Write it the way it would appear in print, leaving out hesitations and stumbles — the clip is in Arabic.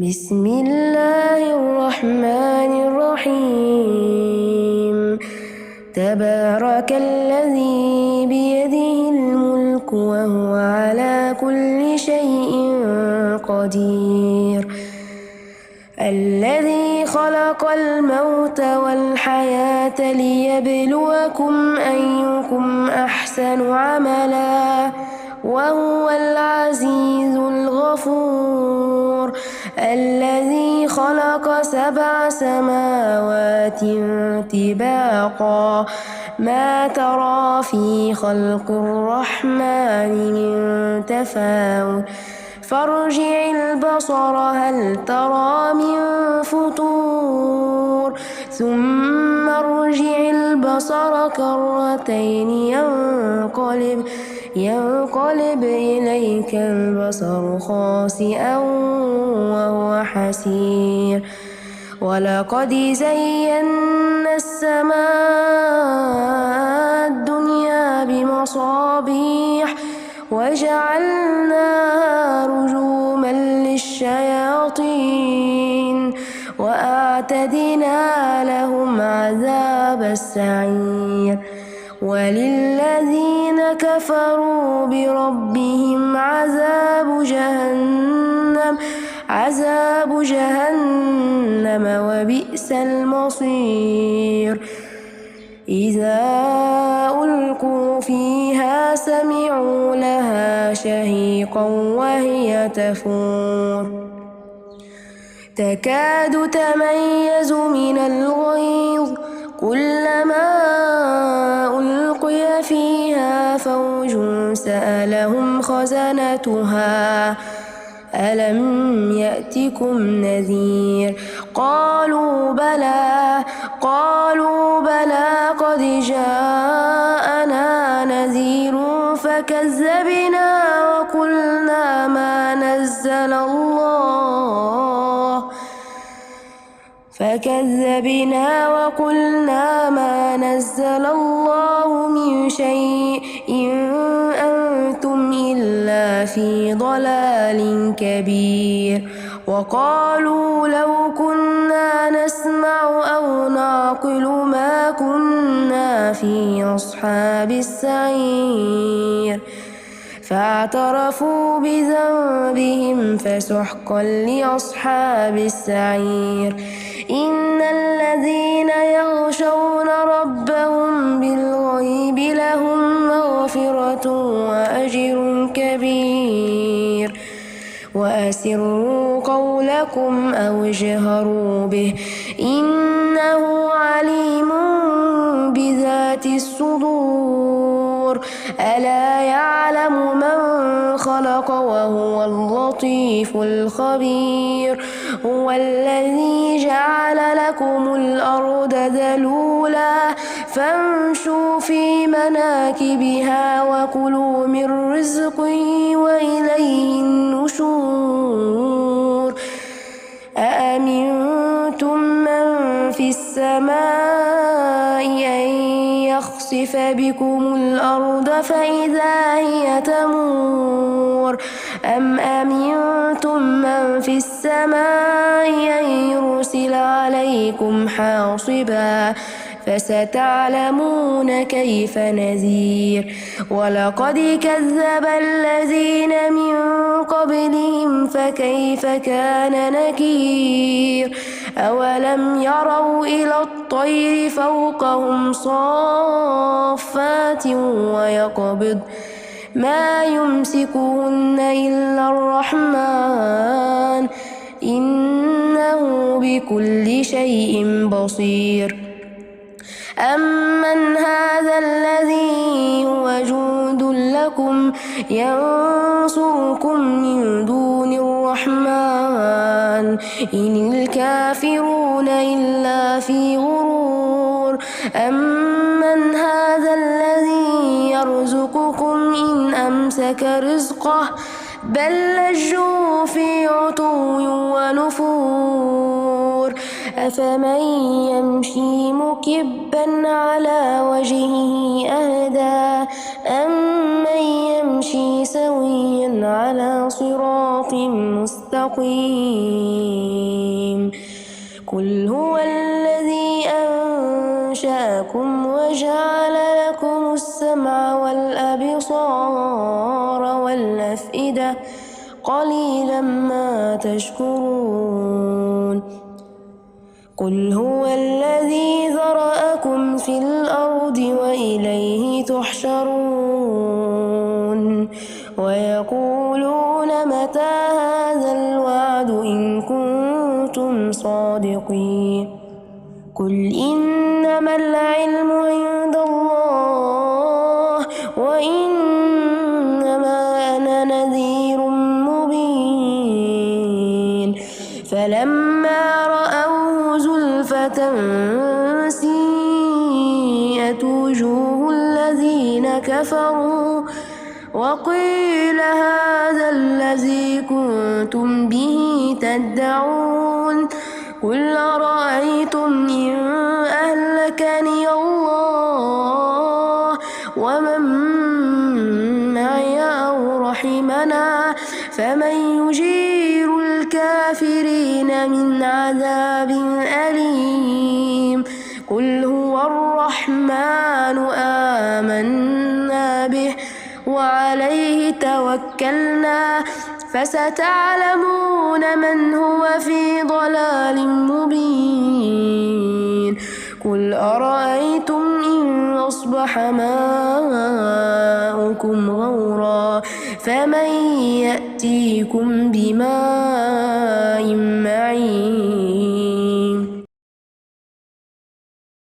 بسم الله الرحمن الرحيم تبارك الذي بيده الملك وهو على كل شيء قدير الذي خلق الموت والحياة ليبلوكم أيكم أحسن عملا وهو العزيز الغفور الذي خلق 7 سماوات طباقا ما ترى في خلق الرحمن من تفاوت فارجع البصر هل ترى من فطور ثم ارجع البصر كرتين ينقلب إليك البصر خاسئا وهو حسير ولقد زينا السماء الدنيا بمصابيح وجعلناها رجوما للشياطين وأعتدنا لهم عذاب السعير وللذين كفروا بربهم عذاب جهنم وبئس المصير إذا ألقوا فيها سمعوا لها شهيقا وهي تفور تكاد تميز من الغيظ كلما ألقي فيها فوج سألهم خزنتها ألم يأتكم نذير قالوا بلى قد جاءنا نذير فكذبنا وقلنا ما نزل الله من شيء إن أنتم إلا في ضلال كبير وقالوا لو كنا نسمع أو نعقل ما كنا في أصحاب السعير فاعترفوا بذنبهم فسحقا لأصحاب السعير إن الذين يخشون ربهم بالغيب لهم مغفرة وأجر كبير وأسروا قولكم أو اجهروا به إنه عليم بذات الصدور ألا يعلم من خلق وهو اللطيف الخبير هو الذي جعل لكم الأرض ذلولا فامشوا في مناكبها وكلوا من رزقه وإليه النشور أأمنتم من في السماء أن يخسف بكم الأرض فإذا هي تمور أم أمنتم من في السماء أن يرسل عليكم حاصبا فستعلمون كيف نذير ولقد كذب الذين من قبلهم فكيف كان نكير أولم يروا إلى الطير فوقهم صافات ويقبض ما يمسكهن إلا الرحمن إنه بكل شيء بصير أمن هذا الذي هو جند لكم ينصركم من دون الرحمن إن الكافرون إلا في غرور أمن هذا الذي يرزقكم إن أمسك رزقه بل لجوا في عتو ونفور أفمن يمشي مكبا على وجهه أهدى أمن يمشي سويا على صراط مستقيم مستقيم قل هو الذي أنشأكم وجعل لكم السمع والأبصار والأفئدة قليلا ما تشكرون قل هو الذي ذرأكم في الأرض وإليه تحشرون ويقولون متى هذا الوعد إن كنتم صادقين قل إنما العلم عند الله وإنما أنا نذير مبين فلما رأوه زلفة سيئت وجوه الذين كفروا وقيل هذا الذي كنتم به تدعون قل أرأيتم إن أهلكني الله ومن معي أو رحمنا فمن يجير الكافرين من عذاب أليم قل هو الرحمن آمنا به وعليه توكلنا فستعلمون من هو في ضلال مبين قل أرأيتم إن أصبح ماؤكم غورا فمن يأتيكم بماء معين